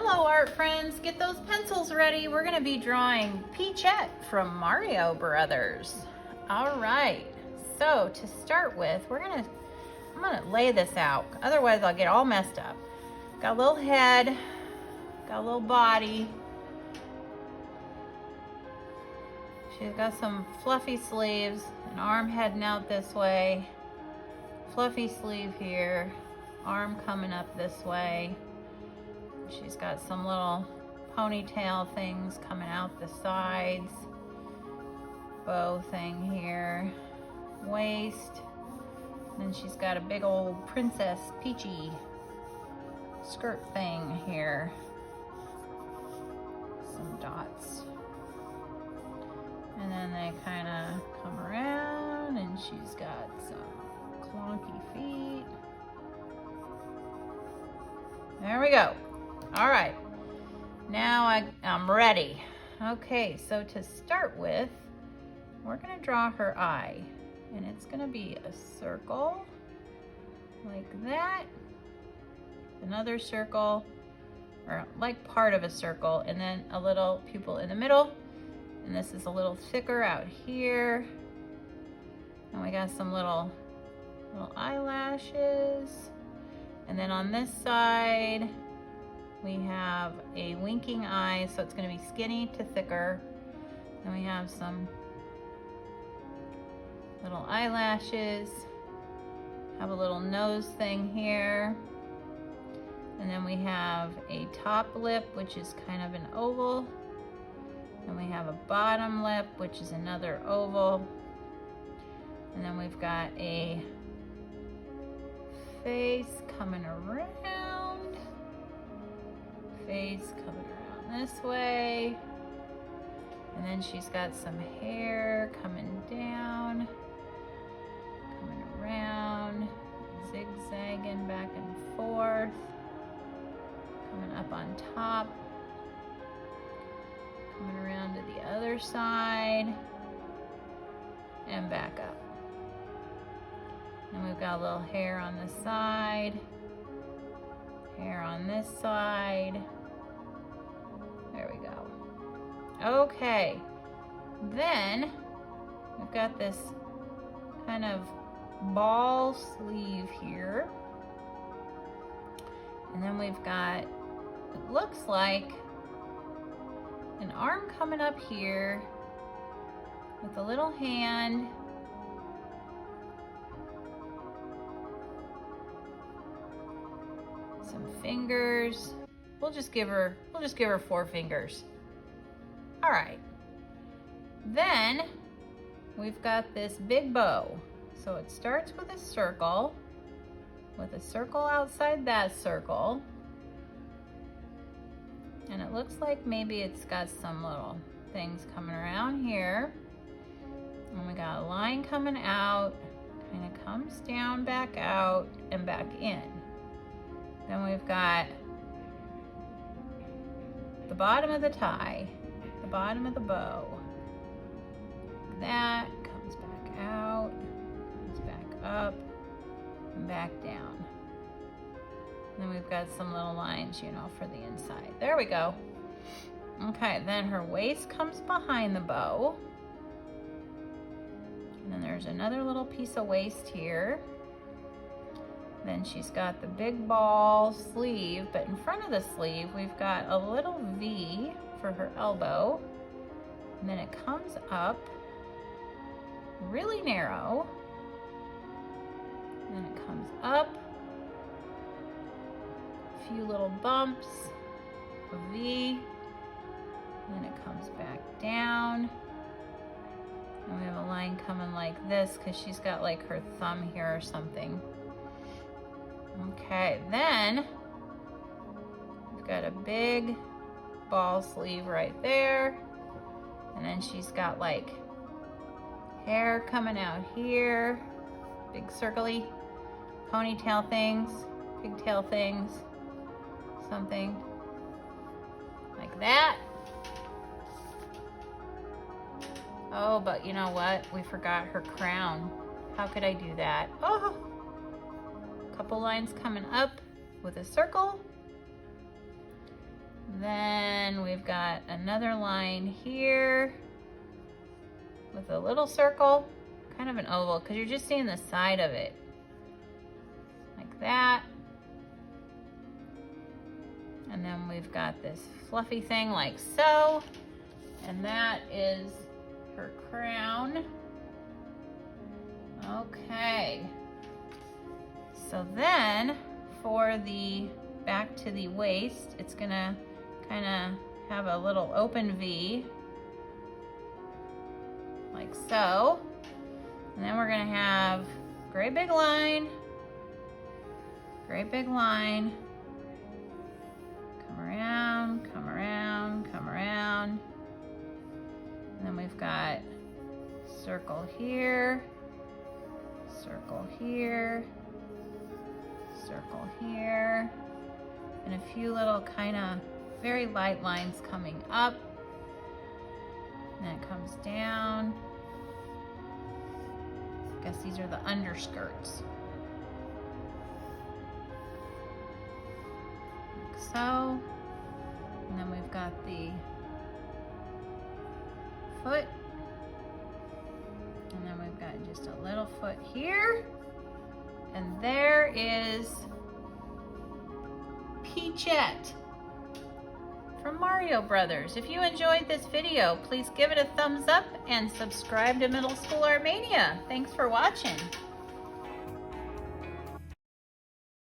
Hello art friends, get those pencils ready. We're gonna be drawing Peachette from Mario Brothers. All right, so to start with, I'm gonna lay this out. Otherwise I'll get all messed up. Got a little head, got a little body. She's got some fluffy sleeves, an arm heading out this way, fluffy sleeve here, arm coming up this way. She's got some little ponytail things coming out the sides, bow thing here, waist, and then she's got a big old Princess Peachy skirt thing here, some dots, and then they kind of come around and she's got some clunky feet. There we go. All right, now I'm ready. Okay, so to start with, we're gonna draw her eye, and it's gonna be a circle like that, another circle, or like part of a circle, and then a little pupil in the middle, and this is a little thicker out here, and we got some little eyelashes, and then on this side we have a winking eye, so it's going to be skinny to thicker. Then we have some little eyelashes, have a little nose thing here, and then we have a top lip, which is kind of an oval, and we have a bottom lip, which is another oval, and then we've got a face coming around, face coming around this way, and then she's got some hair coming down, coming around, zigzagging back and forth, coming up on top, coming around to the other side, and back up. And we've got a little hair on the side, hair on this side. There we go. Okay, then we've got this kind of ball sleeve here. And then we've got, it looks like an arm coming up here with a little hand, some fingers. We'll just give her 4 fingers. All right. Then we've got this big bow. So it starts with a circle outside that circle. And it looks like maybe it's got some little things coming around here. And we got a line coming out, kind of comes down, back out, and back in. Then we've got the bottom of the tie, the bottom of the bow. That comes back out, comes back up, and back down. And then we've got some little lines, you know, for the inside. There we go. Okay, then her waist comes behind the bow. And then there's another little piece of waist here. Then she's got the big ball sleeve, but in front of the sleeve, we've got a little V for her elbow. And then it comes up really narrow. And then it comes up, a few little bumps, a V, and then it comes back down. And we have a line coming like this because she's got like her thumb here or something. Okay, then we've got a big ball sleeve right there. And then she's got like hair coming out here, big circly ponytail things, pigtail things, something like that. Oh, but you know what? We forgot her crown. How could I do that? Oh, a couple lines coming up with a circle, Then we've got another line here with a little circle, kind of an oval, because you're just seeing the side of it. Like that. And then we've got this fluffy thing like so. And that is her crown. Okay. So then for the back to the waist, it's gonna kind of have a little open V like so. And then we're gonna have great big line, great big line, come around, come around, come around. And then we've got circle here, circle here, circle here, and a few little kind of very light lines coming up. And then it comes down. I guess these are the underskirts. Like so. And then we've got the foot. And then we've got just a little foot here. And there is Peachette from Mario Brothers. If you enjoyed this video, please give it a thumbs up and subscribe to Middle School Art Mania. Thanks for watching.